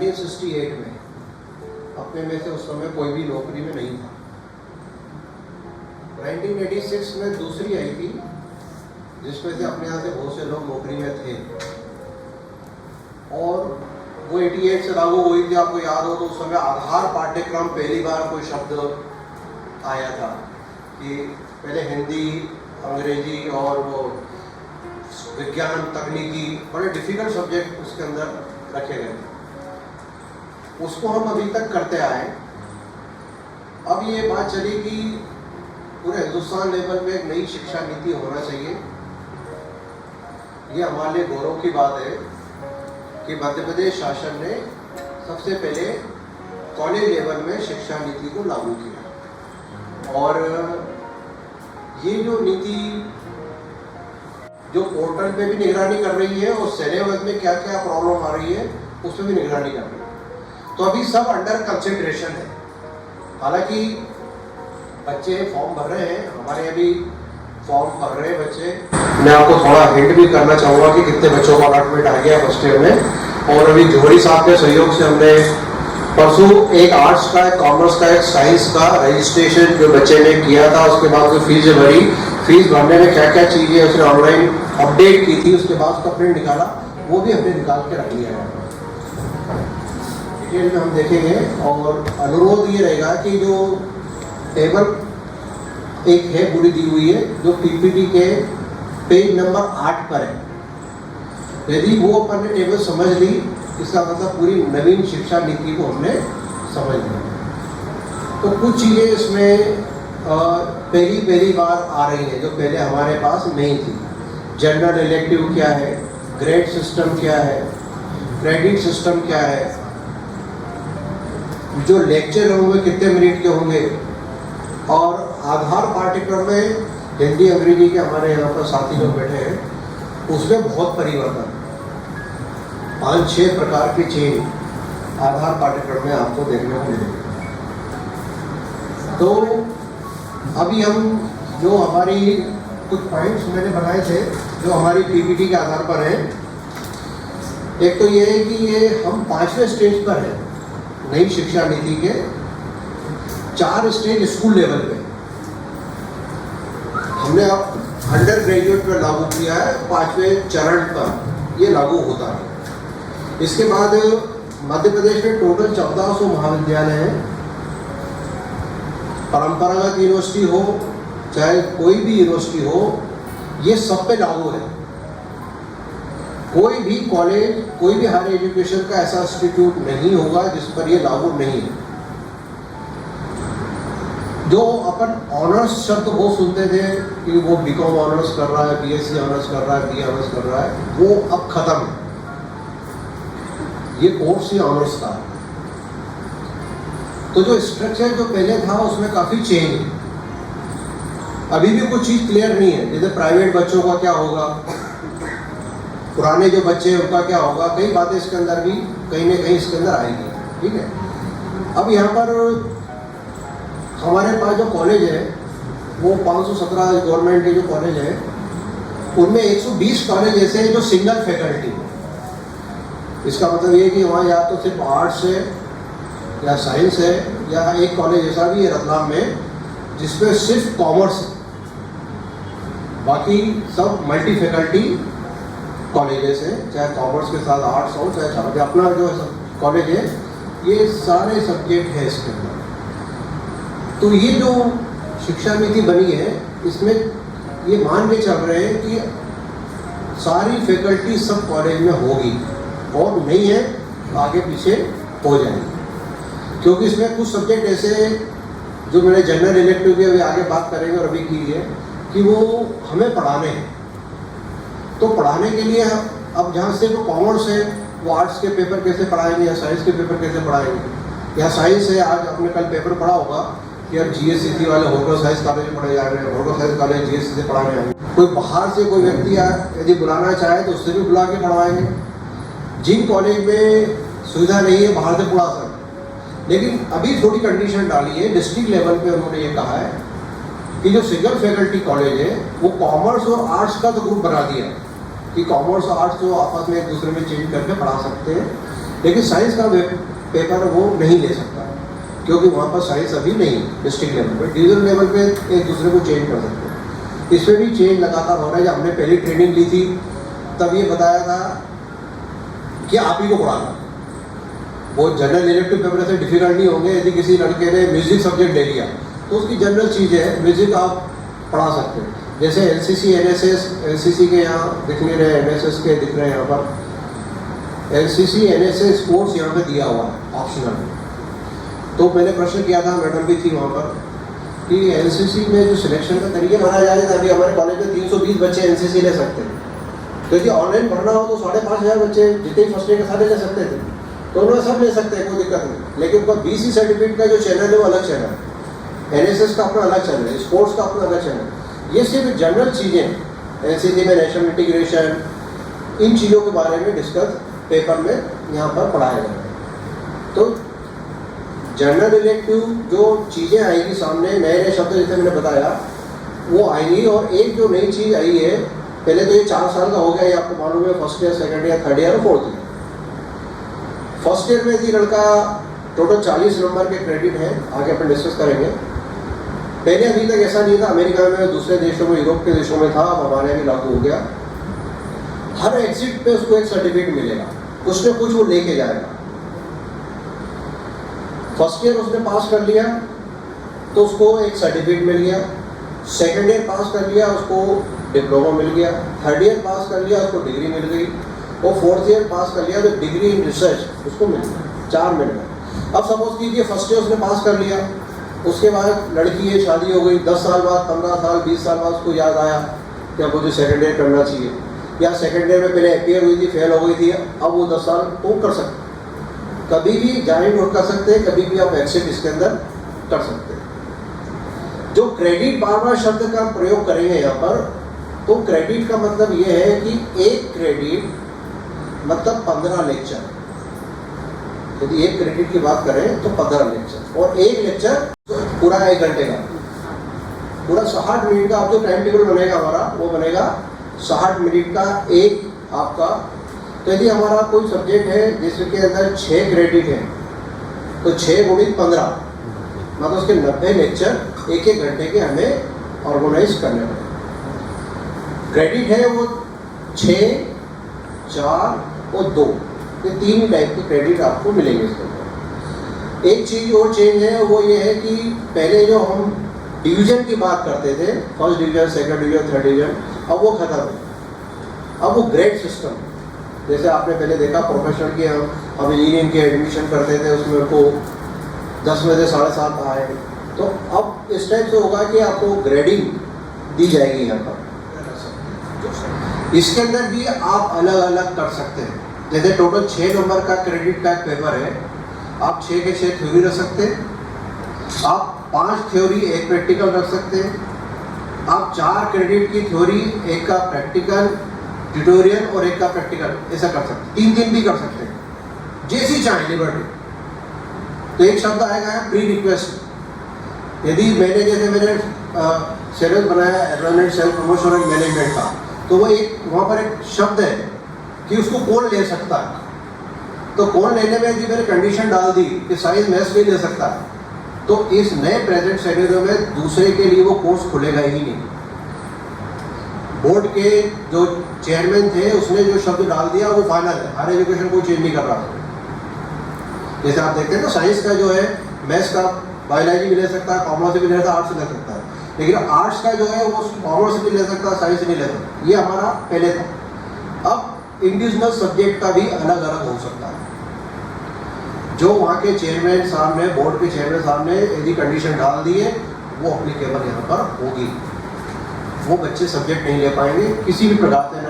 1968 में, अपने में से उस समय कोई भी नौकरी में नहीं था। 1986 में दूसरी आई थी, जिसमें से अपने यहाँ से बहुत से लोग नौकरी में थे, और वो 88 से लागू हुई थी। आपको याद हो तो उस समय आधार पाठ्यक्रम पहली बार कोई शब्द आया था कि पहले हिंदी, अंग्रेजी और वो विज्ञान, तकनीकी, बड़े डिफिकल्ट सब्जेक्ट उसके अंदर रखे गए थे। उसको हम अभी तक करते आए। अब ये बात चली कि पूरे हिंदुस्तान लेवल में एक नई शिक्षा नीति होना चाहिए। ये हमारे लिए गौरव की बात है कि मध्य प्रदेश शासन ने सबसे पहले कॉलेज लेवल में शिक्षा नीति को लागू किया। और ये जो नीति जो पोर्टल पे भी निगरानी कर रही है और सिलेबस में क्या क्या प्रॉब्लम आ रही है उस पर भी निगरानी कर रही है। तो अभी सब अंडर कंसिडरेशन है। हालांकि बच्चे फॉर्म भर रहे हैं, हमारे अभी फॉर्म भर रहे हैं बच्चे। मैं आपको थोड़ा हिंट भी करना चाहूँगा कि कितने बच्चों का अलॉटमेंट आ गया फर्स्ट ईयर में। और अभी जोहरी साहब के सहयोग से हमने परसों एक आर्ट्स का, एक कॉमर्स का, एक साइंस का रजिस्ट्रेशन जो बच्चे ने किया था, उसके बाद कोई फीस भरी, फीस भरने में क्या क्या चीज़ें उसने ऑनलाइन अपडेट की थी, उसके बाद उसका प्रिंट निकाला, वो भी हमने निकाल के रख लिया है। डिटेल में हम देखेंगे। और अनुरोध ये रहेगा कि जो टेबल एक है पूरी दी हुई है जो पीपीटी के पेज नंबर 8 पर है, यदि वो अपन ने टेबल समझ ली, इसका मतलब पूरी नवीन शिक्षा नीति को हमने समझ लिया। तो कुछ चीज़ें इसमें पहली बार आ रही है जो पहले हमारे पास नहीं थी। जनरल इलेक्टिव क्या है, ग्रेड सिस्टम क्या है, क्रेडिट सिस्टम क्या है, जो लेक्चर होंगे कितने मिनट के होंगे, और आधार पाठ्यक्रम में हिंदी अंग्रेजी के हमारे यहाँ पर साथी लोग बैठे हैं, उसमें बहुत परिवर्तन, 5-6 प्रकार के चेंज आधार पाठ्यक्रम में आपको देखने को मिलेंगे। तो अभी हम जो हमारी कुछ पॉइंट्स मैंने बनाए थे जो हमारी पीपीटी के आधार पर हैं, एक तो ये है कि ये हम 5वें स्टेज पर हैं नई शिक्षा नीति के। 4 स्टेज स्कूल लेवल पे हमने अब अंडर ग्रेजुएट पर लागू किया है, 5वें चरण पर ये लागू होता है। इसके बाद मध्य प्रदेश में टोटल 1400 महाविद्यालय हैं। परंपरागत यूनिवर्सिटी हो चाहे कोई भी यूनिवर्सिटी हो, ये सब पे लागू है। कोई भी कॉलेज, कोई भी हायर एजुकेशन का ऐसा इंस्टीट्यूट नहीं होगा जिस पर ये लागू नहीं है। जो अपन ऑनर्स शब्द वो सुनते थे कि वो बीकॉम ऑनर्स कर रहा है, बीएससी ऑनर्स कर रहा है, बीए ऑनर्स कर रहा है, वो अब खत्म है। ये कोर्स ही ऑनर्स का है। तो जो स्ट्रक्चर जो पहले था उसमें काफ़ी चेंज है। अभी भी कुछ चीज़ क्लियर नहीं है, जैसे प्राइवेट बच्चों का क्या होगा, पुराने जो बच्चे हैं उनका क्या होगा, कई बातें इसके अंदर भी कहीं ना कहीं इसके अंदर आएगी। ठीक है। अब यहाँ पर हमारे पास जो कॉलेज है वो 517 गवर्नमेंट के जो कॉलेज है उनमें 120 कॉलेज ऐसे हैं जो सिंगल फैकल्टी है। इसका मतलब ये कि वहाँ या तो सिर्फ आर्ट्स है या साइंस है, या एक कॉलेज ऐसा भी है रतलाम में जिसमें सिर्फ कॉमर्स है, बाकी सब मल्टी फैकल्टी कॉलेजेस हैं, चाहे कॉमर्स के साथ आर्ट्स हो चाहे अपना जो कॉलेज है ये सारे सब्जेक्ट है इसके अंदर। तो ये जो शिक्षा नीति बनी है इसमें ये मान के चल रहे हैं कि सारी फैकल्टी सब कॉलेज में होगी, और नहीं है आगे पीछे हो जाएगी। क्योंकि इसमें कुछ सब्जेक्ट ऐसे जो मैंने जनरल इलेक्टिव की अभी आगे बात करेंगे और अभी की है कि वो हमें पढ़ाने हैं। तो पढ़ाने के लिए अब जहाँ से जो कॉमर्स है वो आर्ट्स के पेपर कैसे पढ़ाएंगे या साइंस के पेपर कैसे पढ़ाएंगे, या साइंस है आज आपने कल पेपर पढ़ा होगा कि अब जीएससी वाले होटल साइंस कॉलेज में पढ़े जा रहे हैं, होटल साइंस कॉलेज जीएससी से पढ़ाने आएंगे। कोई बाहर से कोई व्यक्ति यदि बुलाना चाहे तो उससे भी बुला के पढ़वाएंगे। जिन कॉलेज में सुविधा नहीं है बाहर से पढ़ा सकते, लेकिन अभी थोड़ी कंडीशन डाली है डिस्ट्रिक्ट लेवल पे, उन्होंने ये कहा है कि जो सिंगल फैकल्टी कॉलेज है वो कॉमर्स और आर्ट्स का तो ग्रुप बना दिया कि कॉमर्स और आर्ट्स जो आपस में एक दूसरे में चेंज करके पढ़ा सकते हैं, लेकिन साइंस का पेपर वो नहीं ले सकता, क्योंकि वहाँ पर साइंस अभी नहीं डिस्ट्रिक्ट लेवल पे, डिवीजन लेवल पे एक दूसरे को चेंज कर सकते हैं। इसमें भी चेंज लगातार हो रहा है। जब हमने पहली ट्रेनिंग ली थी तब ये बताया था कि आप ही को पढ़ाना, वो जनरल इलेक्टिव पेपर से डिफिकल्ट नहीं होंगे। यदि किसी लड़के ने म्यूजिक सब्जेक्ट ले लिया तो उसकी जनरल चीज़ है, म्यूजिक आप पढ़ा सकते हैं। जैसे एनसीसी एनएसएस, एनसीसी के यहाँ दिख नहीं रहे, एनएसएस के दिख रहे हैं यहाँ पर, एनसीसी एनएसएस स्पोर्ट्स यहाँ पे दिया हुआ है ऑप्शनल। तो मैंने प्रश्न किया था, मैडम भी थी वहाँ पर, कि एनसीसी में जो सिलेक्शन का तरीके बनाया जा रहे थे, अभी हमारे कॉलेज में 320 बच्चे एनसीसी ले सकते हैं। तो यदि ऑनलाइन पढ़ना हो तो 5,500 बच्चे जितने फर्स्ट ईयर के सारे ले सकते थे, तो उन्होंने सब ले सकते हैं, कोई दिक्कत नहीं। लेकिन उनका बीसी सर्टिफिकेट का जो चैनल है वो अलग चैनल है, एनएसएस का अपना अलग चैनल है, स्पोर्ट्स का अपना अलग चैनल है। ये सिर्फ जनरल चीज़ें, एनसीसी में नेशनल इंटीग्रेशन, इन चीज़ों के बारे में डिस्कस पेपर में यहाँ पर पढ़ाया जाएगा। तो जनरल इलेक्टिव जो चीज़ें आएगी सामने, नए नए शब्द जैसे मैंने बताया वो आएंगी। और एक जो नई चीज़ आई है, पहले तो ये 4 साल का हो गया, ये आपको मालूम है, first year, second year, third year और फोर्थ ईयर। फर्स्ट ईयर में यदि लड़का टोटल 40 नंबर के क्रेडिट है, आगे अपन डिस्कस करेंगे। पहले अभी तक ऐसा नहीं था, अमेरिका में, दूसरे देशों में, यूरोप के देशों में था, अब हमारे यहाँ भी लागू हो गया। हर एग्जिट पे उसको एक सर्टिफिकेट मिलेगा, कुछ न कुछ वो लेके जाएगा। फर्स्ट ईयर उसने पास कर लिया तो उसको एक सर्टिफिकेट मिल गया, सेकेंड ईयर पास कर लिया उसको डिप्लोमा मिल गया, थर्ड ईयर पास कर लिया उसको डिग्री मिल गई, और फोर्थ ईयर पास कर लिया तो डिग्री इन रिसर्च उसको मिल गया, 4 मिल गए। अब सपोज कीजिए फर्स्ट ईयर उसने पास कर लिया, उसके बाद लड़की है, शादी हो गई, 10 साल बाद, 15 साल, 20 साल बाद उसको याद आया कि अब मुझे सेकेंड ईयर करना चाहिए, या सेकेंड ईयर में पहले अपीयर हुई थी, फेल हो गई थी, अब वो 10 साल वो कर सकते, कभी भी ज्वाइन कर सकते हैं, कभी भी आप एक्सेट इसके अंदर कर सकते हैं। जो क्रेडिट, बार बार शब्द का प्रयोग करेंगे यहाँ पर, तो क्रेडिट का मतलब ये है कि एक क्रेडिट मतलब 15 लेक्चर। यदि एक क्रेडिट की बात करें तो 15 लेक्चर, और एक लेक्चर पूरा 1 घंटे का, पूरा 60 मिनट का। आप जो टाइम टेबल बनेगा हमारा, वो बनेगा 60 मिनट का एक आपका। तो यदि हमारा कोई सब्जेक्ट है जिसके अंदर 6 क्रेडिट है, तो 6 × 15 मतलब उसके 90 लेक्चर 1-1 घंटे के हमें ऑर्गेनाइज करने पड़े। क्रेडिट है वो 6, 4 और 2, ये 3 टाइप के क्रेडिट आपको मिलेंगे इसके अंदर। एक चीज़ और चेंज है, वो ये है कि पहले जो हम डिवीज़न की बात करते थे, first division, second division, third division, अब वो खत्म है। अब वो ग्रेड सिस्टम, जैसे आपने पहले देखा प्रोफेशनल के हम इंजीनियरिंग के एडमिशन करते थे, उसमें उनको 10 में से 7.5 आए, तो अब इस टाइप से होगा कि आपको ग्रेडिंग दी जाएगी यहाँ पर। इसके अंदर भी आप अलग अलग कर सकते हैं। जैसे टोटल 6 नंबर का क्रेडिट का एक पेपर है, आप 6 के 6 थ्योरी रख सकते हैं, आप 5 थ्योरी 1 प्रैक्टिकल रख सकते हैं, आप 4 क्रेडिट की थ्योरी, 1 का प्रैक्टिकल, ट्यूटोरियल और 1 का प्रैक्टिकल, ऐसा कर सकते हैं। 3 भी कर सकते हैं, जैसी चाहे लिबर्टी। तो एक शब्द आएगा है प्री रिक्वेस्ट। यदि मैंने सिलेबस बनाया environment, self promotion and management का, तो वो एक वहाँ पर एक शब्द है कि उसको कौन ले सकता है। तो कौन लेने में यदि मैंने कंडीशन डाल दी कि साइंस मैथ्स भी ले सकता है, तो इस नए प्रेजेंट सिनेरियो में दूसरे के लिए वो कोर्स खुलेगा ही नहीं। बोर्ड के जो चेयरमैन थे उसने जो शब्द डाल दिया वो फाइनल है, हायर एजुकेशन कोई चेंज नहीं कर रहा। जैसे आप देखते हैं ना, साइंस का जो है, मैथ्स का बायोलॉजी भी ले सकता है, कॉमर्स से भी ले सकता है, आर्ट्स से ले सकता है, लेकिन आर्ट्स का जो है वो कॉमर्स से भी ले सकता है, साइंस से भी ले सकता है। ये हमारा पहले था। अब इंडिविजुअल सब्जेक्ट का भी अलग अलग हो सकता है। जो वहाँ के चेयरमैन साहब ने, बोर्ड के चेयरमैन साहब ने यदि कंडीशन डाल दी है, वो अप्लीकेबल यहाँ पर होगी। वो बच्चे सब्जेक्ट नहीं ले पाएंगे किसी भी प्रकार से, न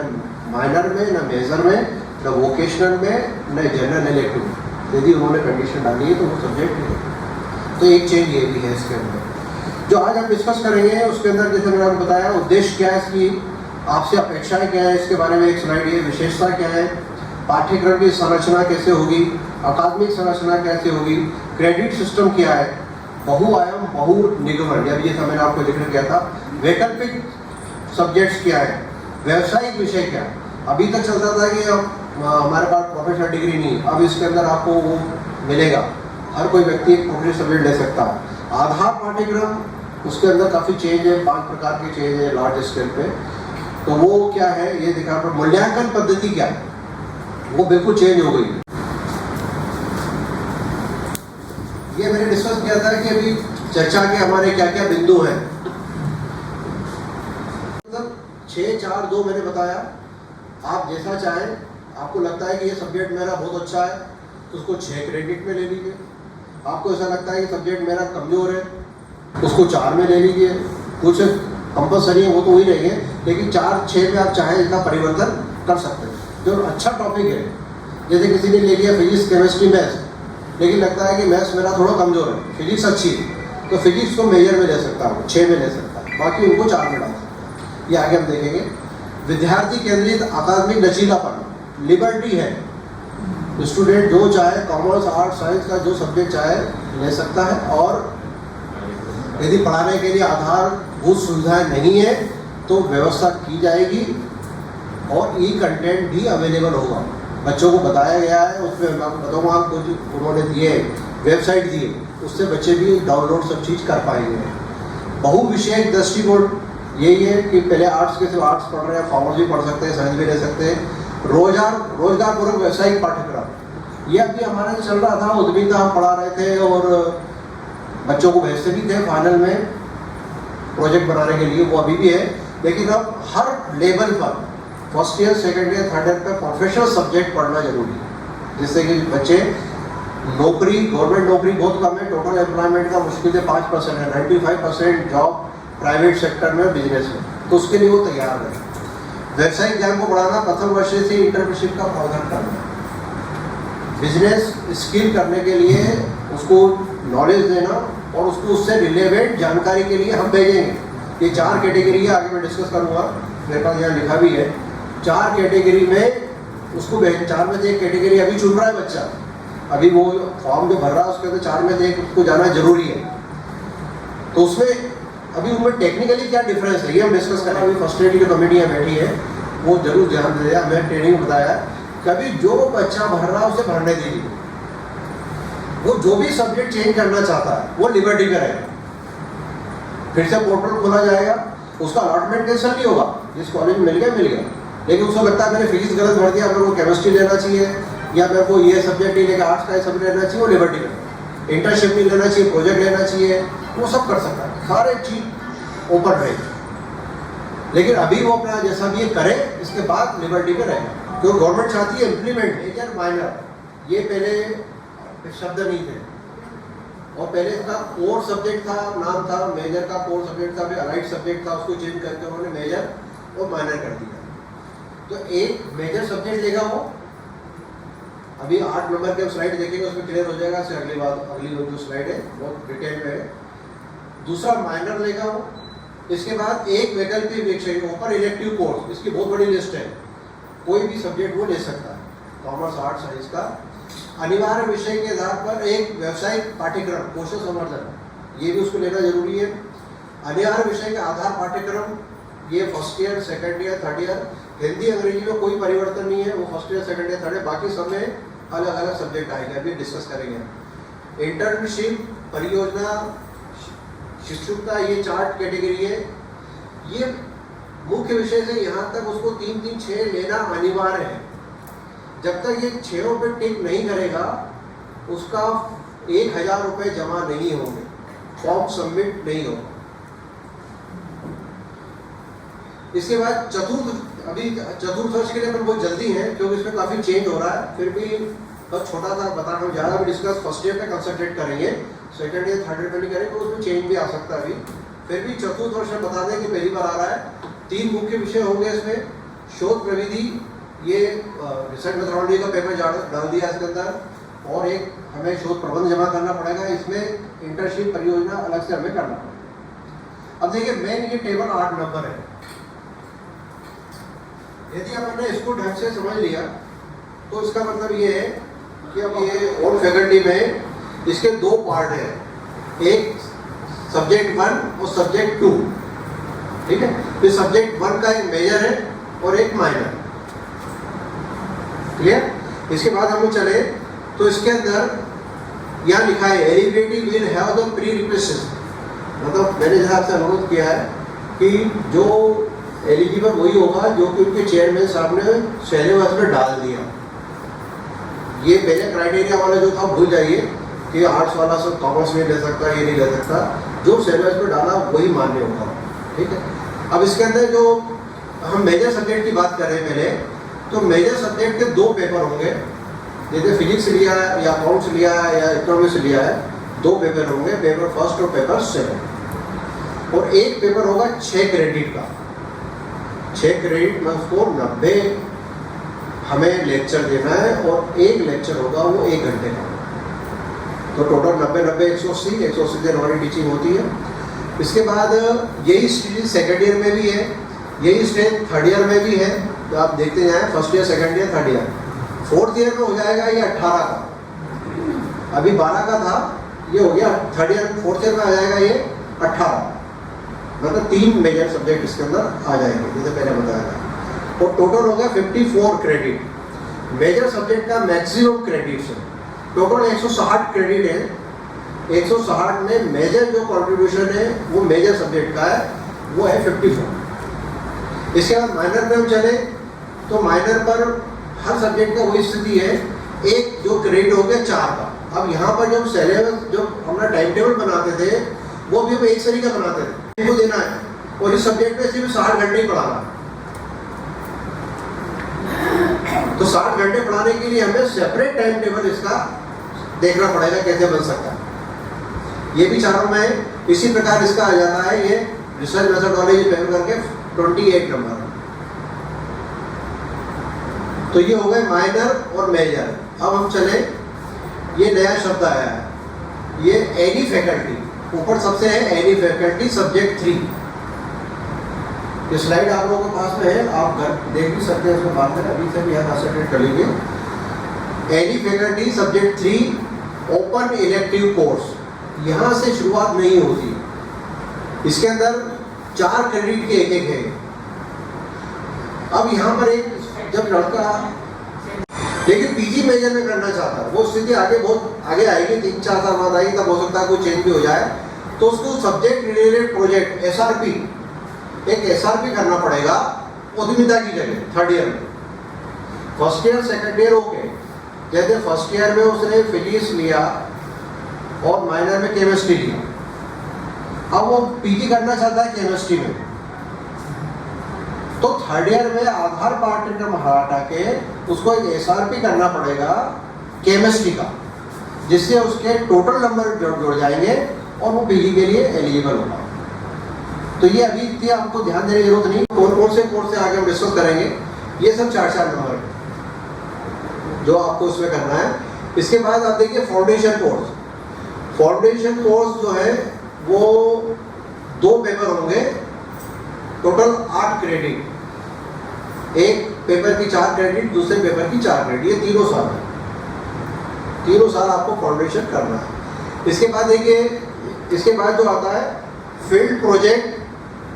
माइनर में, न मेजर में, न वोकेशनल में, न जनरल इलेक्टिव में। यदि उन्होंने कंडीशन डाली है तो वो सब्जेक्ट नहीं। तो एक चेंज ये भी है इसके अंदर जो आज हम डिस्कस करेंगे। उसके अंदर जैसे मैंने आपको बताया, उद्देश्य क्या है इसकी, आपसे अपेक्षाएं क्या है, इसके बारे में एक स्लाइड है, विशेषता क्या है, पाठ्यक्रम की संरचना कैसे होगी, अकादमिक संरचना कैसे होगी, क्रेडिट सिस्टम क्या है, बहुआयाम बहुनिगमन, या जैसा मैंने आपको जिक्र किया था, वैकल्पिक सब्जेक्ट्स क्या है, व्यावसायिक विषय क्या है। अभी तक चलता था कि हमारे पास प्रोफेशनल डिग्री नहीं, अब इसके अंदर आपको वो मिलेगा, हर कोई व्यक्ति एक प्रोफेशनल सब्जेक्ट ले सकता है। आधार पाठ्यक्रम, उसके अंदर काफ़ी चेंज है, 5 प्रकार के चेंज है लार्ज स्केल पे। तो वो क्या है ये दिखा, पर मूल्यांकन पद्धति क्या है वो बिल्कुल चेंज हो गई। ये मैंने डिस्कस किया था कि अभी चर्चा के हमारे क्या क्या बिंदु हैं। मतलब 6, 4, 2 मैंने बताया, आप जैसा चाहें, आपको लगता है कि ये सब्जेक्ट मेरा बहुत अच्छा है तो उसको 6 क्रेडिट में ले लीजिए। आपको ऐसा लगता है कि सब्जेक्ट मेरा कमज़ोर है, उसको 4 में ले लीजिए। कुछ कंपलसरी है वो तो वही रहेंगे, लेकिन 4, 6 में आप चाहें इसका परिवर्तन कर सकते हैं। जो अच्छा टॉपिक है, जैसे किसी ने ले लिया फिजिक्स, केमिस्ट्री, मैथ्स, लेकिन लगता है कि मैथ्स मेरा थोड़ा कमज़ोर है, फिजिक्स अच्छी है, तो फिजिक्स को मेजर में ले सकता हूँ, 6 में ले सकता है, बाकी उनको 4 में डाल सकता है। ये आगे हम देखेंगे। विद्यार्थी केंद्रित अकादमिक लचीलापन, लिबर्टी है, स्टूडेंट जो चाहे कॉमर्स, आर्ट, साइंस का जो सब्जेक्ट चाहे ले सकता है। और यदि पढ़ाने के लिए आधारभूत सुविधाएं नहीं है तो व्यवस्था की जाएगी और ई कंटेंट भी अवेलेबल होगा। बच्चों को बताया गया है, उसमें मैं आपको बताऊँगा, कुछ उन्होंने दिए वेबसाइट दिए, उससे बच्चे भी डाउनलोड सब चीज़ कर पाएंगे। बहुविषयक दृष्टिकोण यही है कि पहले आर्ट्स के सिर्फ आर्ट्स पढ़ रहे हैं, कॉमर्स भी पढ़ सकते हैं, साइंस भी ले सकते हैं। रोजगारपूर्वक व्यावसायिक पाठ्यक्रम, ये अभी हमारा जो चल रहा था, उद्यमिता हम पढ़ा रहे थे और बच्चों को भेजते भी थे फाइनल में प्रोजेक्ट बनाने के लिए, वो अभी भी है। लेकिन अब हर लेवल पर, first year, second year, third year पर प्रोफेशनल सब्जेक्ट पढ़ना जरूरी है, जिससे कि बच्चे नौकरी, गवर्नमेंट नौकरी बहुत कम है, टोटल एम्प्लॉयमेंट का मुश्किल से 5% है, 95% जॉब प्राइवेट सेक्टर में, बिजनेस में, तो उसके लिए वो तैयार है। व्यावसायिक ज्ञान को बढ़ाना, प्रथम वर्ष से इंटर्नशिप का प्रावधान करना, बिजनेस स्किल करने के लिए उसको नॉलेज देना और उसको उससे रिलेवेंट जानकारी के लिए हम भेजेंगे। ये 4 कैटेगरी है, आगे मैं डिस्कस करूँगा, मेरे पास यहाँ लिखा भी है। 4 कैटेगरी में उसको 4 में से एक कैटेगरी अभी चुन रहा है बच्चा, अभी वो फॉर्म जो भर रहा है उसके अंदर 4 में से एक उसको जाना जरूरी है। तो उसमें अभी उनमें टेक्निकली क्या डिफरेंस है ये हम डिस्कस करें। अभी फर्स्ट ईयर की जो कमेटियाँ बैठी है वो जरूर ध्यान दे, हमें ट्रेनिंग बताया, कभी जो बच्चा भर रहा है उसे भरने दीजिए, वो जो भी सब्जेक्ट चेंज करना चाहता है वो लिबर्टी में रहेगा। फिर से पोर्टल खोला जाएगा, उसका अलॉटमेंट कैंसिल नहीं होगा, जिस कॉलेज में मिल गया, लेकिन उसको लगता है मैंने फिजिक्स गलत भर दिया, मेरे को केमिस्ट्री लेना चाहिए या मेरे को ये सब्जेक्ट नहीं लेकर आर्ट्स का सब्जेक्ट लेना चाहिए, वो लिबर्टी में। इंटर्नशिप नहीं लेना चाहिए, प्रोजेक्ट लेना चाहिए, वो सब कर सकता है, सारे चीज ओपन रहेगी। लेकिन अभी वो अपना जैसा भी ये करे, इसके बाद लिबर्टी में रहेगा, क्योंकि गवर्नमेंट चाहती है इम्प्लीमेंट। मेजर माइनर ये पहले शब्द नहीं थे, और पहले इसका कोर सब्जेक्ट था, नाम था, मेजर का कोर सब्जेक्ट था, फिर अलाइड सब्जेक्ट था, उसको चेंज करके उन्होंने मेजर और माइनर कर दिया। तो एक मेजर सब्जेक्ट लेगा वो, अभी 8 नंबर के स्लाइड देखेंगे उसमें क्लियर हो जाएगा, से अगली जो स्लाइड है बहुत डिटेल में है। दूसरा माइनर लेगा वो, इसके बाद एक वैकल्पिक विषय के ऊपर इलेक्टिव कोर्स, इसकी बहुत बड़ी लिस्ट है, कोई भी सब्जेक्ट वो ले सकता है, कॉमर्स, आर्ट, साइंस का। अनिवार्य विषय के आधार पर एक व्यावसायिक पाठ्यक्रम, कौशल संवर्धन, ये भी उसको लेना जरूरी है। अनिवार्य विषय के आधार पाठ्यक्रम, ये first year, second year, third year, Hindi अंग्रेजी में कोई परिवर्तन नहीं है, वो first year, second year, third year, बाकी सब में अलग अलग सब्जेक्ट आएंगे, अभी डिस्कस करेंगे। इंटर्नशिप, परियोजना, शिक्षुता, ये 4 कैटेगरी है। ये मुख्य विषय से यहाँ तक उसको 3, 6 लेना अनिवार्य है। जब तक ये 6 पे टिक नहीं करेगा, उसका 1000 रुपये जमा नहीं होंगे, फॉर्म सबमिट नहीं होगा। इसके बाद चतुर्थ वर्ष के लिए अपन बहुत जल्दी है, क्योंकि इसमें काफ़ी चेंज हो रहा है, फिर भी बस छोटा सा बता रहा हूँ, ज़्यादा भी डिस्कस फर्स्ट ईयर पे कंसंट्रेट करेंगे, सेकंड ईयर, थर्ड ईयर पे नहीं करेंगे, तो उसमें चेंज भी आ सकता है। अभी फिर भी चतुर्थ वर्ष में बता दें कि पहली बार आ रहा है। 3 मुख्य विषय होंगे इसमें। शोध प्रविधि, ये रिसर्च मेथोडोलॉजी का पेपर डाल दिया इसके अंदर, और एक हमें शोध प्रबंध जमा करना पड़ेगा, इसमें इंटर्नशिप, परियोजना अलग से हमें करना पड़ेगा। अब देखिए मेन ये टेबल 8 नंबर है। यदि आपने इसको ढंग से समझ लिया तो इसका मतलब ये है कि अब ये और फैकल्टी में इसके 2 पार्ट है, एक सब्जेक्ट 1 और सब्जेक्ट 2, ठीक है। फिर सब्जेक्ट 1 का एक मेजर है और एक माइनर। क्लियर? इसके बाद हम चले तो इसके अंदर यहाँ लिखा है eligibility will have the pre requisites, मतलब मैंने जहाँ से अनुरोध किया है कि जो एलिजिबल वही होगा जो कि उनके चेयरमैन साहब ने सिलेबस में डाल दिया। ये पहले क्राइटेरिया वाला जो था भूल जाइए कि आर्ट्स वाला सब कॉमर्स नहीं ले सकता, ये नहीं ले सकता, जो सिलेबस में डाला वही मान्य होगा। ठीक है, अब इसके अंदर जो हम मेजर सब्जेक्ट की बात कर रहे हैं पहले, तो मेजर सब्जेक्ट के 2 पेपर होंगे, जैसे फिजिक्स लिया है या अकाउंट्स लिया है या इकोनॉमिक्स लिया है, 2 पेपर होंगे, पेपर फर्स्ट और पेपर सेकंड। और एक पेपर होगा 6 क्रेडिट का। 6 क्रेडिट में उसको 90 हमें लेक्चर देना है और एक लेक्चर होगा वो 1 घंटे का। तो टोटल 90 180 दिन हमारी टीचिंग होती है। इसके बाद यही स्टेज सेकेंड ईयर में भी है, यही स्टेज थर्ड ईयर में भी है। तो आप देखते जाएं, first year, second year, third year. Fourth year में हो जाएगा ये 18 का, अभी 12 का था, ये हो गया थर्ड ईयर, फोर्थ ईयर में आ जाएगा ये 18, मतलब 3 मेजर सब्जेक्ट इसके अंदर आ जाएंगे जैसे पहले बताया था। और टोटल हो गया 54 क्रेडिट। मेजर सब्जेक्ट का मैक्सिमम क्रेडिट है, टोटल 160 क्रेडिट है। 160 में मेजर जो कंट्रीब्यूशन है वो मेजर सब्जेक्ट का है, वो है 54। इसके बाद माइनर में हम चले तो माइनर पर हर सब्जेक्ट का वही स्थिति है, एक जो क्रेडिट हो गया 4 का। अब यहाँ पर जब सिलेबस, जो अपना टाइम टेबल बनाते थे वो भी हम एक तरीका बनाते थे, इनको देना है और इस सब्जेक्ट में सिर्फ 60 घंटे ही पढ़ाना। तो 60 घंटे पढ़ाने के लिए हमें सेपरेट टाइम टेबल इसका देखना पड़ेगा कैसे बन सकता है। ये भी चारों में इसी प्रकार इसका आ जाता है, ये रिसर्च मेथोडोलॉजी फेवर करके 28 नंबर। तो ये हो गए माइनर और मेजर। अब हम चले, ये नया शब्द आया है, ये एनी फैकल्टी, ऊपर सबसे है एनी फैकल्टी सब्जेक्ट 3। ये स्लाइड आप लोगों के पास में है, आप घर देख भी सकते हैं, उसमें बात करें, अभी से भी यहाँ कंसंट्रेट कर लीजिए। Any faculty subject 3 open elective course, यहाँ से शुरुआत नहीं होती। इसके अंदर 4 क्रेडिट के एक है। अब यहाँ पर एक जब लड़का लेकिन पीजी मेजर में करना चाहता है, वो स्थिति आगे बहुत आगे आएगी, 3-4 साल बाद आएगी, तब हो सकता है कोई चेंज भी हो जाए, तो उसको सब्जेक्ट रिलेटेड प्रोजेक्ट एसआरपी, एक एसआरपी करना पड़ेगा उद्यमिता की जगह थर्ड ईयर में। First year second year okay, जैसे फर्स्ट ईयर में उसने फिजिक्स लिया और माइनर में केमिस्ट्री लिया, अब वो पीजी करना चाहता है केमिस्ट्री में, तो थर्ड ईयर में आधार पाठ्यक्रम हटा के उसको एक एसआरपी करना पड़ेगा केमिस्ट्री का, जिससे उसके टोटल नंबर जुड़ जाएंगे और वो पीजी के लिए एलिजिबल होगा। तो ये अभी इतनी आपको ध्यान देने की जरूरत नहीं, कौन से कोर्स से आगे हम डिस्कस करेंगे। ये सब 4-4 नंबर जो आपको उसमें करना है। इसके बाद आप देखिए फाउंडेशन कोर्स। फाउंडेशन कोर्स जो है वो 2 पेपर होंगे, टोटल 8 क्रेडिट, एक पेपर की 4 क्रेडिट, दूसरे पेपर की 4 क्रेडिट, ये 3 साल है, 3 साल आपको फाउंडेशन करना है। इसके बाद देखिए, इसके बाद जो आता है field project,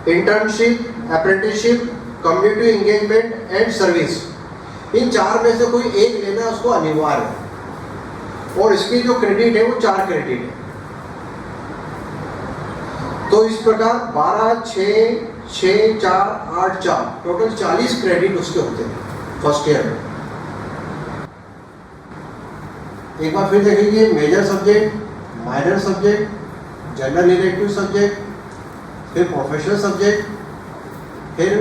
internship, apprenticeship, community engagement and service, इन 4 में से कोई एक लेना उसको अनिवार्य है, और इसकी जो क्रेडिट है वो 4 क्रेडिट है। तो इस प्रकार 12, 6, 4, 8, 4 टोटल 40 क्रेडिट उसके होते हैं फर्स्ट ईयर में। एक बार फिर देखेंगे, major subject, minor subject, general elective subject, फिर प्रोफेशनल सब्जेक्ट, फिर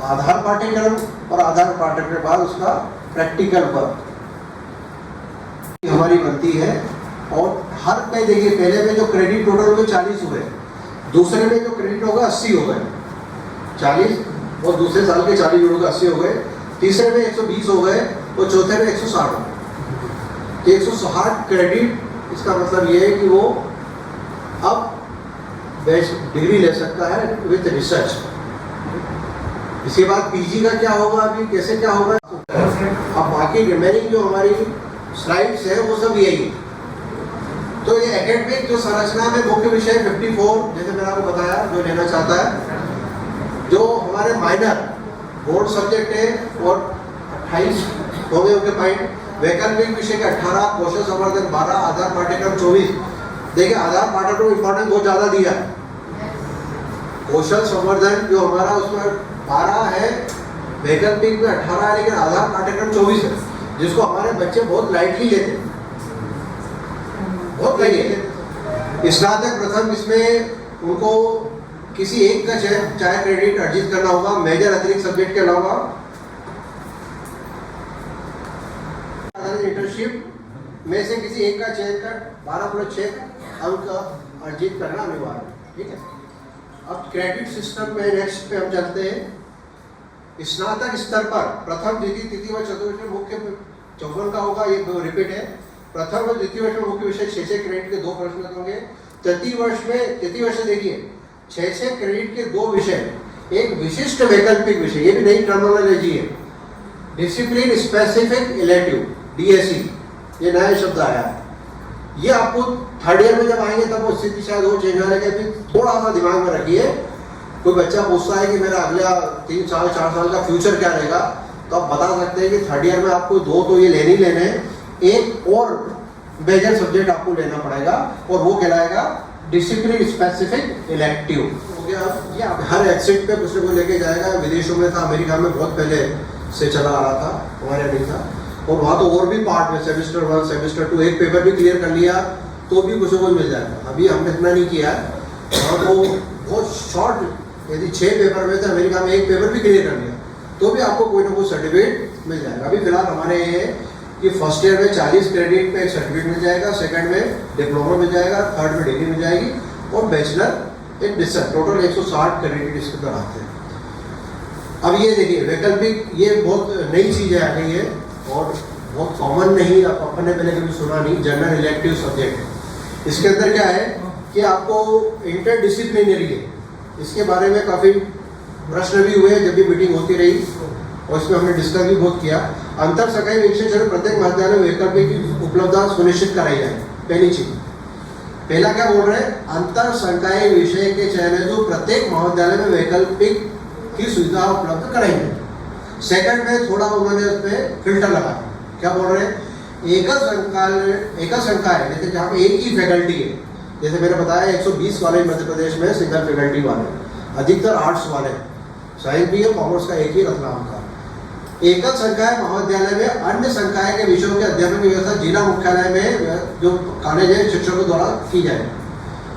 आधार पाठ्यक्रम, और आधार पाठ्यक्रम के बाद उसका प्रैक्टिकल वर्क हमारी बनती है। और हर पे देखिए, पहले में जो क्रेडिट टोटल हुए 40 हुए, दूसरे में जो क्रेडिट होगा 80 हो गए, 40 और दूसरे साल के 40 जोड़ों का 80 हो गए, तीसरे में 120 हो गए और चौथे में 160 हो गए। तो 160 क्रेडिट, इसका मतलब ये है कि वो अब बेस्ट डिग्री ले सकता है विद रिसर्च। इसके बाद पीजी का क्या होगा, अभी कैसे क्या होगा, अब बाकी रिमेनिंग जो हमारी स्लाइड्स है वो सब यही। तो ये एकेडमिक जो संरचना में मुख्य विषय 54, जैसे मैंने आपको बताया, जो लेना चाहता है, जो हमारे माइनर बोर्ड सब्जेक्ट है और 28 हो गए उनके पॉइंट। वैकल्पिक विषय के 18, कौशल संवर्धन 12, आधार पाठ्यक्रम 24। देखिए आधार पाठ्यक्रम इंपॉर्टेंस बहुत ज्यादा दिया है। कौशल संवर्धन जो हमारा उसमें 12 है, वैकल्पिक में 18 है, लेकिन आधार पाठ्यक्रम 24 है, जिसको हमारे बच्चे बहुत लाइटली लेते हैं, बहुत लाइटली। स्नातक प्रथम इसमें उनको किसी एक का चाहे क्रेडिट अर्जित करना होगा, मेजर अतिरिक्त सब्जेक्ट के अलावा। इंटर्नशिप में से किसी एक का चयन कर 12+6 अंक अर्जित करना अनिवार्य है, ठीक है। अब क्रेडिट सिस्टम में नेक्स्ट पे हम चलते हैं। स्नातक स्तर पर प्रथम, द्वितीय, तृतीय व चतुर्थ में मुख्य 54 का होगा, ये रिपीट है। प्रथम और द्वितीय वर्ष में मुख्य विषय 6 क्रेडिट के 2 प्रश्न होंगे। तृतीय वर्ष देखिए 6 क्रेडिट के 2 विषय, एक विशिष्ट वैकल्पिक विषय, ये भी नई टर्मिनोलॉजी है, डिसिप्लिन स्पेसिफिक इलेक्टिव, DSE, ये नया शब्द आया है। ये आपको थर्ड ईयर में जब आएंगे तब वो स्थिति शायद हो चेंज होने के, फिर थोड़ा सा दिमाग में रखिए। कोई बच्चा पूछता है कि मेरा अगला 3 साल 4 साल का फ्यूचर क्या रहेगा, तो आप बता सकते हैं कि थर्ड ईयर में आपको 2 तो ये लेने ही लेने हैं, एक और मेजर सब्जेक्ट आपको लेना पड़ेगा और वो कहलाएगा डिसिप्लिन स्पेसिफिक इलेक्टिव। हो गया। ये हर एग्जिट पे कुछ न कुछ लेके जाएगा। विदेशों में था, अमेरिका में बहुत पहले से चला आ रहा था, हमारे यहाँ नहीं था। और वहाँ तो और भी पार्ट में सेमेस्टर 1 सेमेस्टर 2 एक पेपर भी क्लियर कर लिया तो भी कुछ न कुछ मिल जाएगा। अभी हमने इतना नहीं किया है, वहाँ तो बहुत शॉर्ट, यदि 6 पेपर में थे, अमेरिका में एक पेपर भी क्लियर कर लिया तो भी आपको कोई ना कोई सर्टिफिकेट मिल जाएगा। अभी फिलहाल हमारे ये है कि फर्स्ट ईयर में 40 क्रेडिट पे एक सर्टिफिकेट मिल जाएगा, सेकंड में डिप्लोमा मिल जाएगा, थर्ड में डिग्री मिल जाएगी और bachelor in distance, total 160 credit इसके अंदर आते हैं। अब ये देखिए वैकल्पिक, ये बहुत नई चीज़ें आ गई है और बहुत कॉमन नहीं, आप अपने पहले कभी सुना नहीं, जनरल इलेक्टिव सब्जेक्ट है। इसके अंदर क्या है कि आपको इंटरडिसिप्लिनरी है, इसके बारे में काफ़ी प्रश्न भी हुए जब भी मीटिंग होती रही और इसमें हमने डिस्कस भी बहुत किया। अंतर संकाय विषय प्रत्येक महाविद्यालय में वैकल्पिक की उपलब्धता सुनिश्चित कराई जाए, पहली चीज। पहला क्या बोल रहे हैं, अंतर संकाय विषय के चयन हेतु प्रत्येक महाविद्यालय में वैकल्पिक की सुविधा उपलब्ध कराई जाए। सेकंड में थोड़ा उन्होंने उसमें फिल्टर लगा, क्या बोल रहे हैं, एकल संकाय जैसे जहाँ पे एक ही फैकल्टी है, जैसे मैंने बताया 120 कॉलेज मध्य प्रदेश में सिंगल फैकल्टी वाले, अधिकतर आर्ट्स वाले, साइंस भी है, कॉमर्स का एक ही रतलाम का। एकल संकाय महाविद्यालय में अन्य संकाय के विषयों के अध्यापन की व्यवस्था जिला मुख्यालय में जो कॉलेज है शिक्षकों द्वारा की जाए।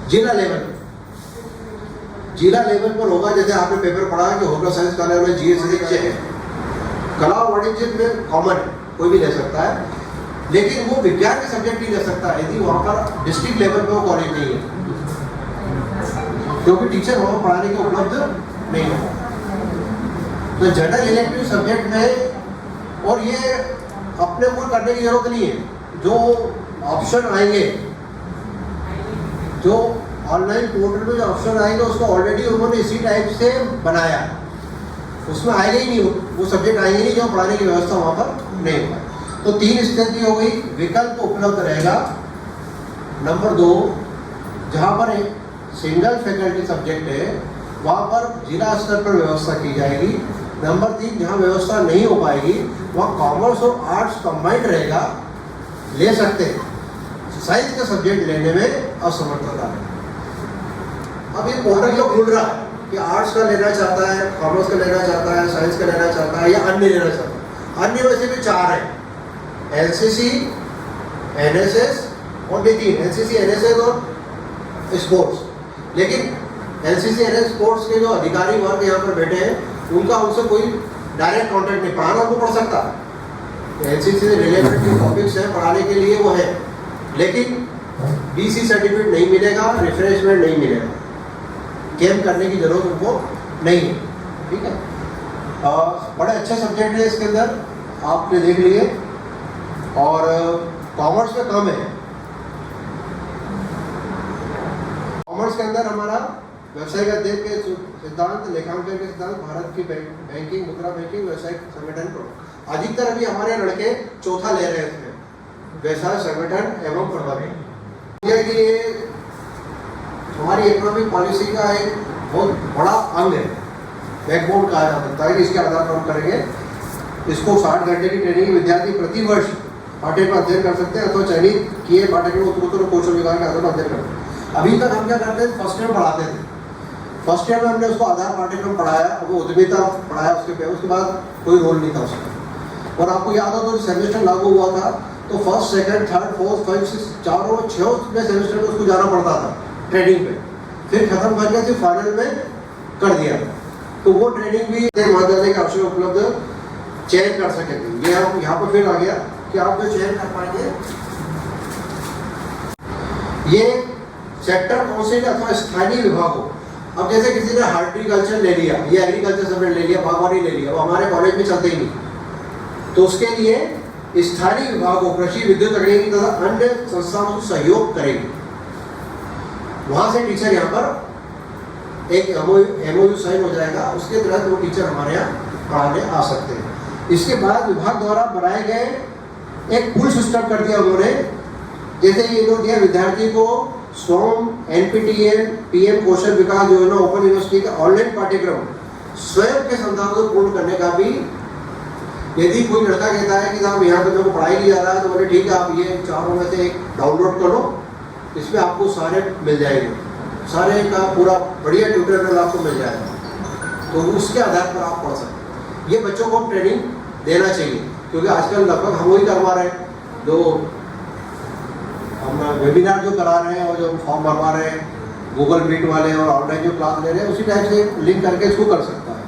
जिला लेवल पर होगा, जैसे आपने पेपर पढ़ा कि होटल साइंस कॉलेज में GS है, कला और वाणिज्य में कॉमन कोई भी ले सकता है, लेकिन वो विज्ञान के सब्जेक्ट नहीं ले सकता यदि वहाँ पर डिस्ट्रिक्ट लेवल पे वो कॉलेज नहीं है, क्योंकि टीचर वहाँ पढ़ाने के उपलब्ध नहीं होगा। तो जनरल इलेक्टिव सब्जेक्ट में, और ये अपने को करने की जरूरत नहीं है, जो ऑप्शन आएंगे, जो ऑनलाइन पोर्टल में जो ऑप्शन आएंगे उसको ऑलरेडी उन्होंने इसी टाइप से बनाया, उसमें आएगा ही नहीं, वो सब्जेक्ट आएंगे नहीं जो पढ़ाने की व्यवस्था वहाँ पर नहीं होगा। तो 3 स्थिति हो गई, विकल्प उपलब्ध रहेगा। नंबर 2, जहाँ पर सिंगल फैकल्टी सब्जेक्ट है वहाँ पर जिला स्तर पर व्यवस्था की जाएगी। नंबर 3, जहाँ व्यवस्था नहीं हो पाएगी वहाँ कॉमर्स और आर्ट्स कंबाइंड रहेगा, ले सकते हैं, साइंस का सब्जेक्ट लेने में असमर्थता है। अब ये पोर्टल जो खुल रहा है कि आर्ट्स का लेना चाहता है, कॉमर्स का लेना चाहता है, साइंस का लेना चाहता है या अन्य लेना चाहता है, अन्य में से भी 4 है, NCC, NSS और भी 3, NCC, NSS और स्पोर्ट्स। लेकिन NCC, NSS स्पोर्ट्स के जो अधिकारी वर्ग यहाँ पर बैठे हैं उनका उनसे कोई डायरेक्ट कॉन्टेक्ट नहीं, पढ़ाना उनको पढ़ सकता है, NCC से रिलेटेड जो टॉपिक्स हैं पढ़ाने के लिए वो है, लेकिन BC सर्टिफिकेट नहीं मिलेगा, रिफ्रेशमेंट नहीं मिलेगा, कैंप करने की जरूरत उनको नहीं है, ठीक है। बड़े अच्छे सब्जेक्ट है इसके अंदर, आपने देख लिए, और कॉमर्स में कम है। कॉमर्स के अंदर हमारा व्यवसायिक अध्ययन के सिद्धांत, लेखांकन के सिद्धांत, भारत की बैंकिंग, मुद्रा बैंकिंग, व्यवसायिक संगठन, अधिकतर अभी हमारे लड़के चौथा ले रहे थे, व्यवसाय संगठन एवं प्रबंधन। ये हमारी इकोनॉमिक पॉलिसी का एक बहुत बड़ा अंग है, बैकबोन कहा जा सकता है कि इसके आधार पर हम करेंगे इसको 60 घंटे की ट्रेनिंग विद्यार्थी प्रति वर्ष पाठ्यक्रम अध्ययन कर सकते हैं अथवा चयनित किए पाठ्यक्रम उत्तरोत्तर कौशल विकास के आधार पर अध्ययन करते हैं। अभी तक हम क्या करते थे, फर्स्ट ईयर पढ़ाते थे, फर्स्ट ईयर में हमने उसको आधार पाठ्यक्रम पढ़ाया, वो उद्यमिता पढ़ाया, उसके बाद कोई रोल नहीं था उसका। और आपको याद हो तो सेमेस्टर लागू हुआ था तो first second third fourth five six चारों छः में सेमेस्टर में उसको जाना पड़ता था ट्रेनिंग पे, फिर खत्म करके फिर फाइनल में कर दिया। तो वो ट्रेनिंग भी महाविद्यालय के अवसर उपलब्ध चयन कर सकेंगे। ये हम यहाँ पर फिर आ गया कि आप जो चयन कर पाएंगे ये सेक्टर काउंसिल अथवा स्थानीय विभाग हो। अब जैसे किसी ने हॉर्टिकल्चर ले लिया, ये एग्रीकल्चर सब्जेक्ट ले लिया, बागवानी ले लिया, वो हमारे कॉलेज में चलते ही नहीं, तो उसके लिए स्थानीय विभाग को कृषि विद्युत तकनीकी तथा अन्य संस्थाओं से सहयोग करेगी। वहां से टीचर यहाँ पर एक एमओयू साइन हो जाएगा, उसके तहत वो टीचर हमारे यहाँ पढ़ाने आ सकते हैं। इसके बाद विभाग द्वारा बनाए गए एक पुल सिस्टम कर दिया उन्होंने, जैसे ये लोग दिया विद्यार्थी को स्वयं एनपीटीईएल पीएम कौशल विकास योजना ओपन यूनिवर्सिटी का ऑनलाइन पाठ्यक्रम स्वयं के संसाधनों को पूर्ण करने का भी। यदि कोई लड़का कहता है कि साहब यहाँ तो मेरे को पढ़ाई नहीं जा रहा है, तो बोले ठीक है आप ये चारों में से एक डाउनलोड कर लो, इसमें आपको सारे मिल जाएंगे, सारे का पूरा बढ़िया ट्यूटोरियल आपको मिल जाएगा, तो उसके आधार पर आप पढ़ सकते हैं। ये बच्चों को ट्रेनिंग देना चाहिए, क्योंकि आजकल लगभग हम वही करवा रहे हैं, जो हम वेबिनार जो करा रहे हैं और जो फॉर्म भरवा रहे हैं गूगल मीट वाले और ऑनलाइन जो क्लास ले रहे हैं, उसी टाइप से लिंक करके इसको कर सकता है।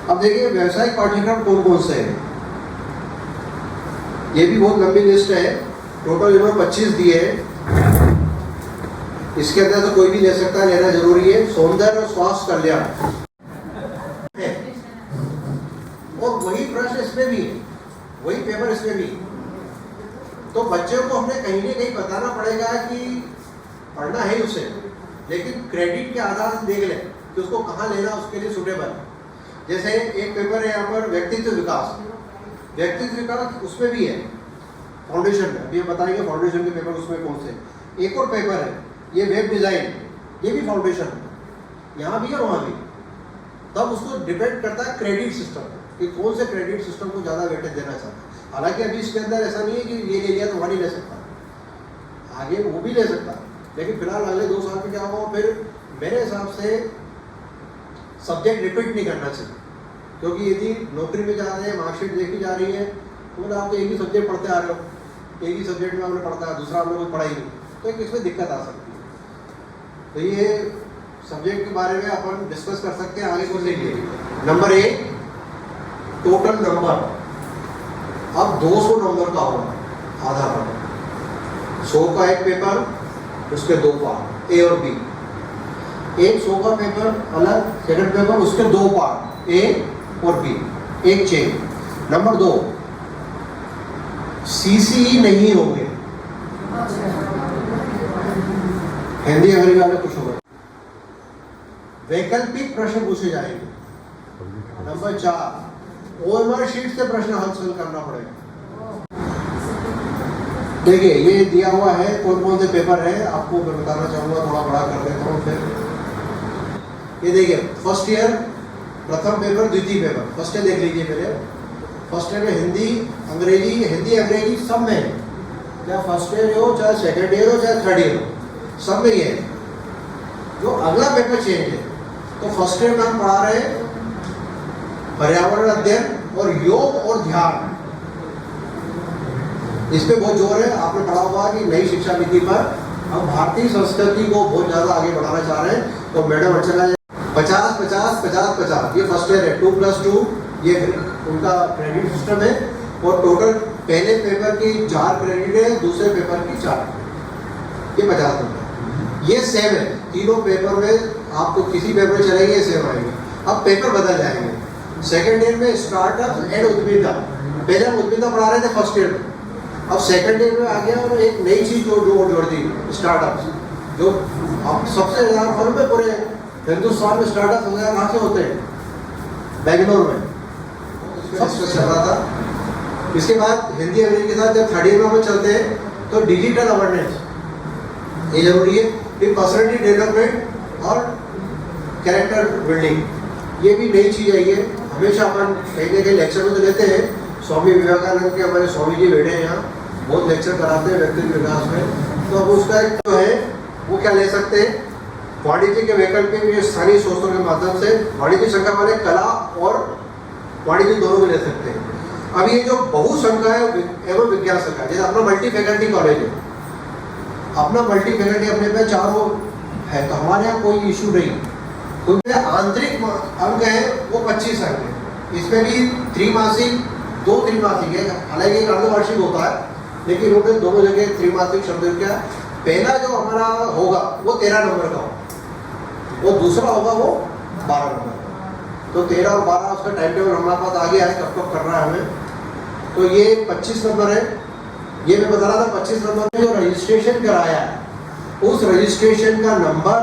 अब देखिए व्यावसायिक पाठ्यक्रम कौन कौन से हैं, ये भी बहुत लंबी लिस्ट है, टोटल इन्होंने 25 दिए हैं, इसके अंदर तो कोई भी ले सकता है, लेना जरूरी है। सौंदर्य और स्वास्थ्य कल्याण, और वही प्रश्न इसमें भी है, वही पेपर इसमें भी। तो बच्चों को हमने कहीं ना कहीं बताना पड़ेगा कि पढ़ना है उसे, लेकिन क्रेडिट के आधार से देख लें कि उसको कहाँ लेना उसके लिए सुटेबल। जैसे एक पेपर है यहाँ पर व्यक्तित्व विकास, व्यक्तित्व विकास उसमें भी है फाउंडेशन में, अभी हम बताएंगे फाउंडेशन के पेपर उसमें कौन से। एक और पेपर है ये वेब डिजाइन, ये भी फाउंडेशन है, यहाँ भी और वहाँ भी। तब उसको डिपेंड करता है क्रेडिट सिस्टम कि कौन से क्रेडिट सिस्टम को ज़्यादा वेटेज देना चाहता है। हालांकि अभी इसके अंदर ऐसा नहीं है कि ये ले लिया तो वहाँ नहीं ले सकता, आगे वो भी ले सकता है, लेकिन फिलहाल अगले 2 साल में क्या होगा, फिर मेरे हिसाब से सब्जेक्ट रिपीट नहीं करना चाहिए, क्योंकि यदि नौकरी में जा रहे हैं मार्कशीट देखी जा रही है तो बोले आप तो एक ही सब्जेक्ट पढ़ते आ रहे हो, एक ही सब्जेक्ट में हमने पढ़ता है, दूसरा हमने कोई पढ़ाई नहीं, तो एक इसमें दिक्कत आ सकती है। तो ये सब्जेक्ट के बारे में अपन डिस्कस कर सकते हैं आगे कुछ। देखिए नंबर 1 टोटल नंबर, अब 200 नंबर का होगा आधा पेपर, 100 का एक पेपर, उसके 2 पार्ट ए और बी, एक 100 का पेपर अलग, सेकंड पेपर उसके 2 पार्ट ए और बी, एक चेंज। नंबर 2 सीसी नहीं होंगे, हिंदी अंग्रेजी वाले कुछ होगा, वैकल्पिक प्रश्न पूछे जाएंगे। नंबर 4 ओएमआर शीट से प्रश्न हल करना पड़ेगा। देखिए ये दिया हुआ है कौन कौन से पेपर है, आपको मैं बताना चाहूँगा, थोड़ा बड़ा कर देता हूँ फिर। ये देखिए फर्स्ट ईयर प्रथम पेपर, द्वितीय पेपर, फर्स्ट ईयर देख लीजिए मेरे। फर्स्ट ईयर में हिंदी अंग्रेजी सब में है, चाहे फर्स्ट ईयर हो, चाहे सेकेंड ईयर हो, चाहे थर्ड ईयर हो, सब में ही है। जो अगला पेपर चेंज है, तो फर्स्ट ईयर में हम पढ़ा रहे हैं पर्यावरण अध्ययन और योग और ध्यान, इस पे बहुत जोर है। आपने पढ़ा होगा कि नई शिक्षा नीति पर हम भारतीय संस्कृति को बहुत ज्यादा आगे बढ़ाना चाह रहे हैं, तो मैडम अर्चना 50-50-50-50 ये फर्स्ट ईयर है, 2+2 ये उनका क्रेडिट सिस्टम है, और टोटल पहले पेपर की 4 क्रेडिट है, दूसरे पेपर की 4, ये 50 नंबर। ये सेम है, तीनों पेपर में आपको किसी पेपर में चलेंगे सेम आएंगे। अब पेपर बदल जाएंगे, सेकेंड ईयर में स्टार्टअप एंड उद्यमिता, पहले हम उद्यमिता पढ़ा रहे थे फर्स्ट ईयर में, अब सेकेंड ईयर में आ गया और एक नई चीज जोड़ दी स्टार्टअप, जो अब सबसे ज़्यादा फर्म में पूरे हिंदुस्तान में स्टार्टअप कहाँ से होते हैं, बेंगलोर में सबसे चल रहा था। इसके बाद हिंदी अंग्रेजी के साथ जब थर्ड ईयर में हम चलते हैं तो डिजिटल अवेयरनेस ये जरूरी है, फिर पर्सनैलिटी डेवलपमेंट और कैरेक्टर बिल्डिंग, ये भी नई चीज़ आई है हमेशा अपन कहीं ना कहीं लेक्चर में तो लेते हैं, स्वामी विवेकानंद के हमारे स्वामी जी बैठे हैं यहाँ, बहुत लेक्चर कराते हैं व्यक्तित्व विकास में। तो अब उसका एक जो है वो क्या ले सकते हैं, वाणिज्य के वैकल्पिक स्थानीय स्रोतों के माध्यम से वाणिज्य संख्या वाले कला और वाणिज्य दोनों में ले सकते हैं। अब ये जो बहुसंख्या है एवं विज्ञान संख्या, जैसे अपना मल्टी फैकल्टी कॉलेज है, अपना मल्टी फैकल्टी अपने पे चारों है, तो हमारे यहाँ कोई इशू नहीं। क्योंकि आंतरिक अंक है वो 25 अंक है, इसमें भी त्रिमासिक 2 त्रिमासिक है, हालांकि एक अर्धवार्षिक होता है, लेकिन वो दोनों जगह त्रिमासिक शब्द क्या। पहला जो हमारा होगा वो 13 नंबर का होगा, वो दूसरा होगा वो 12 नंबर का। तो 13 और 12 उसका टाइम टेबल हमारे पास आ गया है, कब कब करना है हमें। तो ये 25 नंबर है, ये मैं बता रहा था 25 नंबर में जो रजिस्ट्रेशन कराया है उस रजिस्ट्रेशन का नंबर,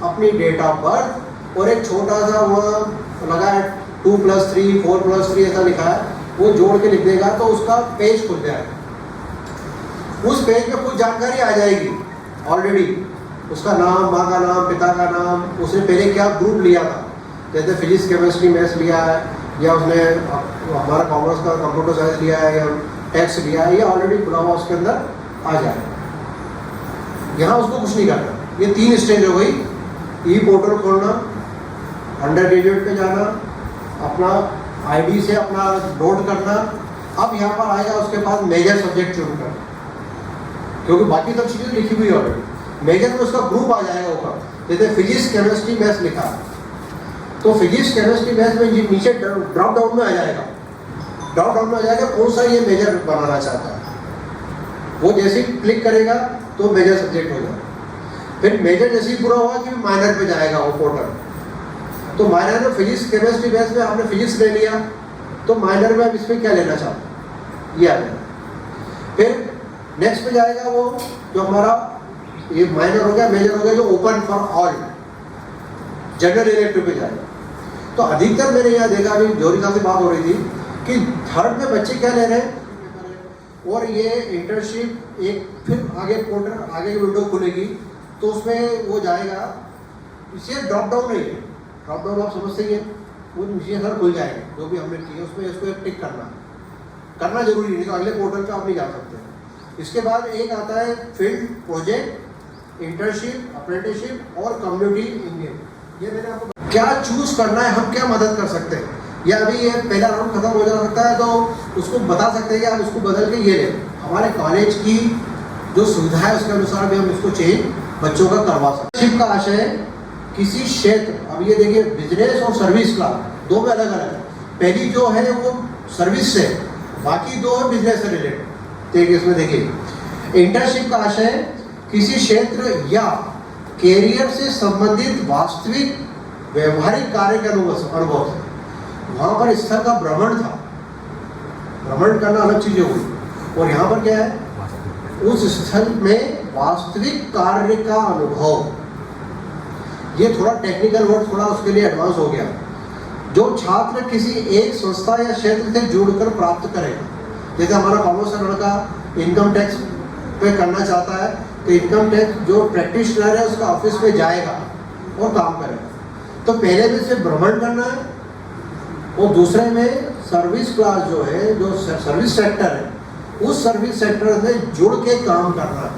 अपनी डेट ऑफ बर्थ और एक छोटा सा वहाँ लगा है 2+3 4+3 ऐसा लिखा है, वो जोड़ के लिख देगा तो उसका पेज खुल जाएगा। उस पेज में कुछ जानकारी आ जाएगी ऑलरेडी, उसका नाम, माँ का नाम, पिता का नाम, उसने पहले क्या ग्रुप लिया था, जैसे फिजिक्स केमिस्ट्री मैथ्स लिया है, या उसने हमारा कॉमर्स का कंप्यूटर साइंस लिया है, या टैक्स लिया है, ये ऑलरेडी खुला हुआ उसके अंदर आ जाएगा। यहाँ उसको कुछ नहीं करना। ये 3 स्टेज हो गई, ई पोर्टल खोलना, अंडर ग्रेजुएट पे जाना, अपना आईडी से अपना लोड करना। अब यहाँ पर आएगा उसके बाद मेजर सब्जेक्ट चुन कर, क्योंकि बाकी सब चीज़ें लिखी हुई ऑलरेडी। मेजर में उसका ग्रुप आ जाएगा ऊपर, जैसे फिजिक्स केमिस्ट्री मैथ्स लिखा, तो फिजिक्स केमिस्ट्री मैथ्स में नीचे ड्रॉप डाउन में आ जाएगा, ड्रॉप डाउन में आ जाएगा कौन सा ये मेजर बनाना चाहता है। वो जैसे ही क्लिक करेगा तो मेजर सब्जेक्ट हो जाएगा। फिर मेजर जैसे ही पूरा हुआ कि माइनर पे जाएगा वो पोर्टल, तो माइनर में फिजिक्स केमिस्ट्री मैथ्स में आपने फिजिक्स ले लिया, तो माइनर में आप इसमें क्या लेना चाहते ये आ जाएगा। फिर नेक्स्ट पे जाएगा वो जो हमारा ये माइनर हो गया, मेजर हो गया, जो open for all general elective पे जाएगा। तो अधिकतर मैंने यहाँ देखा, अभी जोरी साहब से बात हो रही थी कि थर्ड में बच्चे क्या ले रहे हैं, और ये इंटर्नशिप एक फिर आगे पोर्टल आगे विंडो खुलेगी तो उसमें वो जाएगा। इसे ड्रॉप डाउन नहीं है, ड्रॉप डाउन आप समझते ही हैं, वो नीचे सर खुल जाएगा जो भी हमने किया उसमें, इसको एक टिक करना जरूरी नहीं, तो अगले पोर्टल पे आप नहीं जा सकते। इसके बाद एक आता है फील्ड प्रोजेक्ट, इंटर्नशिप, अप्रेंटिसशिप और कम्युनिटी इंगेजमेंट। ये मैंने आपको क्या चूज करना है, हम क्या मदद कर सकते हैं, या अभी ये पहला राउंड खत्म हो जा सकता है तो उसको बता सकते हैं कि आप इसको बदल के ये लें। हमारे कॉलेज की जो सुविधा है उसके अनुसार भी हम इसको चेंज बच्चों का करवा सकते हैं। का आशय है किसी क्षेत्र, अब ये देखिए बिजनेस और सर्विस का दो में अलग अलग है। पहली जो है वो सर्विस से, बाकी दो है बिजनेस से रिलेटेड। देखिए इसमें देखिए इंटर्नशिप का आशय है किसी क्षेत्र या कैरियर से संबंधित वास्तविक व्यवहारिक कार्य के अनुभव से। वहाँ पर स्थल का भ्रमण था, भ्रमण करना अलग चीज़ हुई, और यहाँ पर क्या है उस स्थल में वास्तविक कार्य का अनुभव। ये थोड़ा टेक्निकल वर्ड, थोड़ा उसके लिए एडवांस हो गया। जो छात्र किसी एक संस्था या क्षेत्र से जुड़कर प्राप्त करेगा, जैसे हमारा कॉमर्स का लड़का इनकम टैक्स पे करना चाहता है तो इनकम टैक्स जो प्रैक्टिशनर है उसका ऑफिस में जाएगा और काम करेगा। तो पहले में से भ्रमण करना है, और दूसरे में सर्विस क्लास जो है, जो सर्विस सेक्टर है, उस सर्विस सेक्टर में जुड़ के काम करना है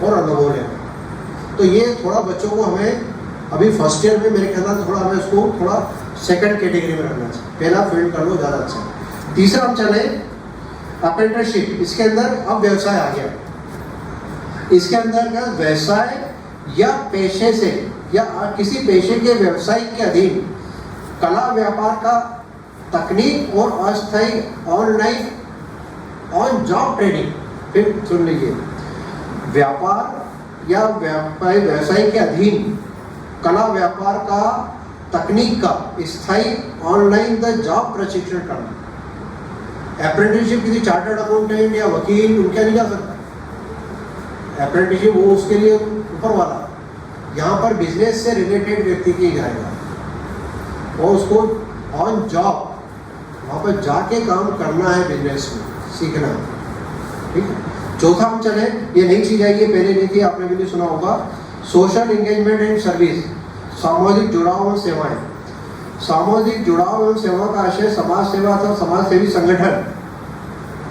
और अनुभव लेना। तो ये थोड़ा बच्चों को हमें अभी फर्स्ट ईयर में मेरे ख्याल से थोड़ा हमें इसको थोड़ा सेकंड कैटेगरी में रखना चाहिए। पहला फील्ड कर लो ज़्यादा अच्छा। तीसरा हम चले अप्रेंटिसशिप, इसके अंदर अब व्यवसाय आ गया। इसके अंदर का व्यवसाय या पेशे से या किसी पेशे के व्यवसायिक के अधीन कला व्यापार का तकनीक और अस्थायी ऑनलाइन ऑन जॉब ट्रेनिंग। फिर सुन लीजिए, व्यापार या व्यवसाय के अधीन कला व्यापार का तकनीक का स्थायी ऑनलाइन द जॉब प्रशिक्षण करना। अप्रेंटिसशिप किसी चार्टर्ड अकाउंटेंट या वकील उनके नहीं जा सकता। अप्रेंटिसशिप वो उसके लिए ऊपर वाला, यहाँ पर बिजनेस से रिलेटेड व्यक्ति की जाएगा और उसको ऑन जॉब वहाँ पर जाके काम करना है, बिजनेस में सीखना है। ठीक है। चौथा हम चले, ये नई चीज़ आई है, पहले नहीं थी, आपने भी नहीं सुना होगा, सोशल एंगेजमेंट एंड सर्विस, सामाजिक जुड़ाव और सेवाएं। सामाजिक जुड़ाव एवं सेवा का आशय समाज सेवा अथवा समाज सेवी संगठन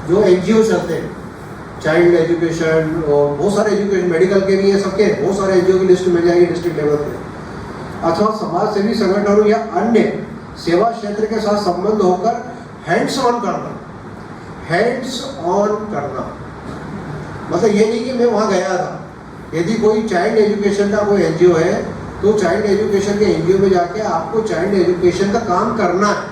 जो एनजीओ चलते हैं, चाइल्ड एजुकेशन और बहुत सारे एजुकेशन, मेडिकल के भी है, सबके बहुत सारे एनजीओ की लिस्ट मिल जाएगी डिस्ट्रिक्ट लेवल पे, अथवा समाज सेवी संगठनों या अन्य सेवा क्षेत्र के साथ संबंध होकर हैंड्स ऑन करना। हैंड्स ऑन करना मतलब ये नहीं कि मैं वहाँ गया था। यदि कोई चाइल्ड एजुकेशन का कोई एनजीओ है तो चाइल्ड एजुकेशन के एनजीओ में जाके आपको चाइल्ड एजुकेशन का काम करना है।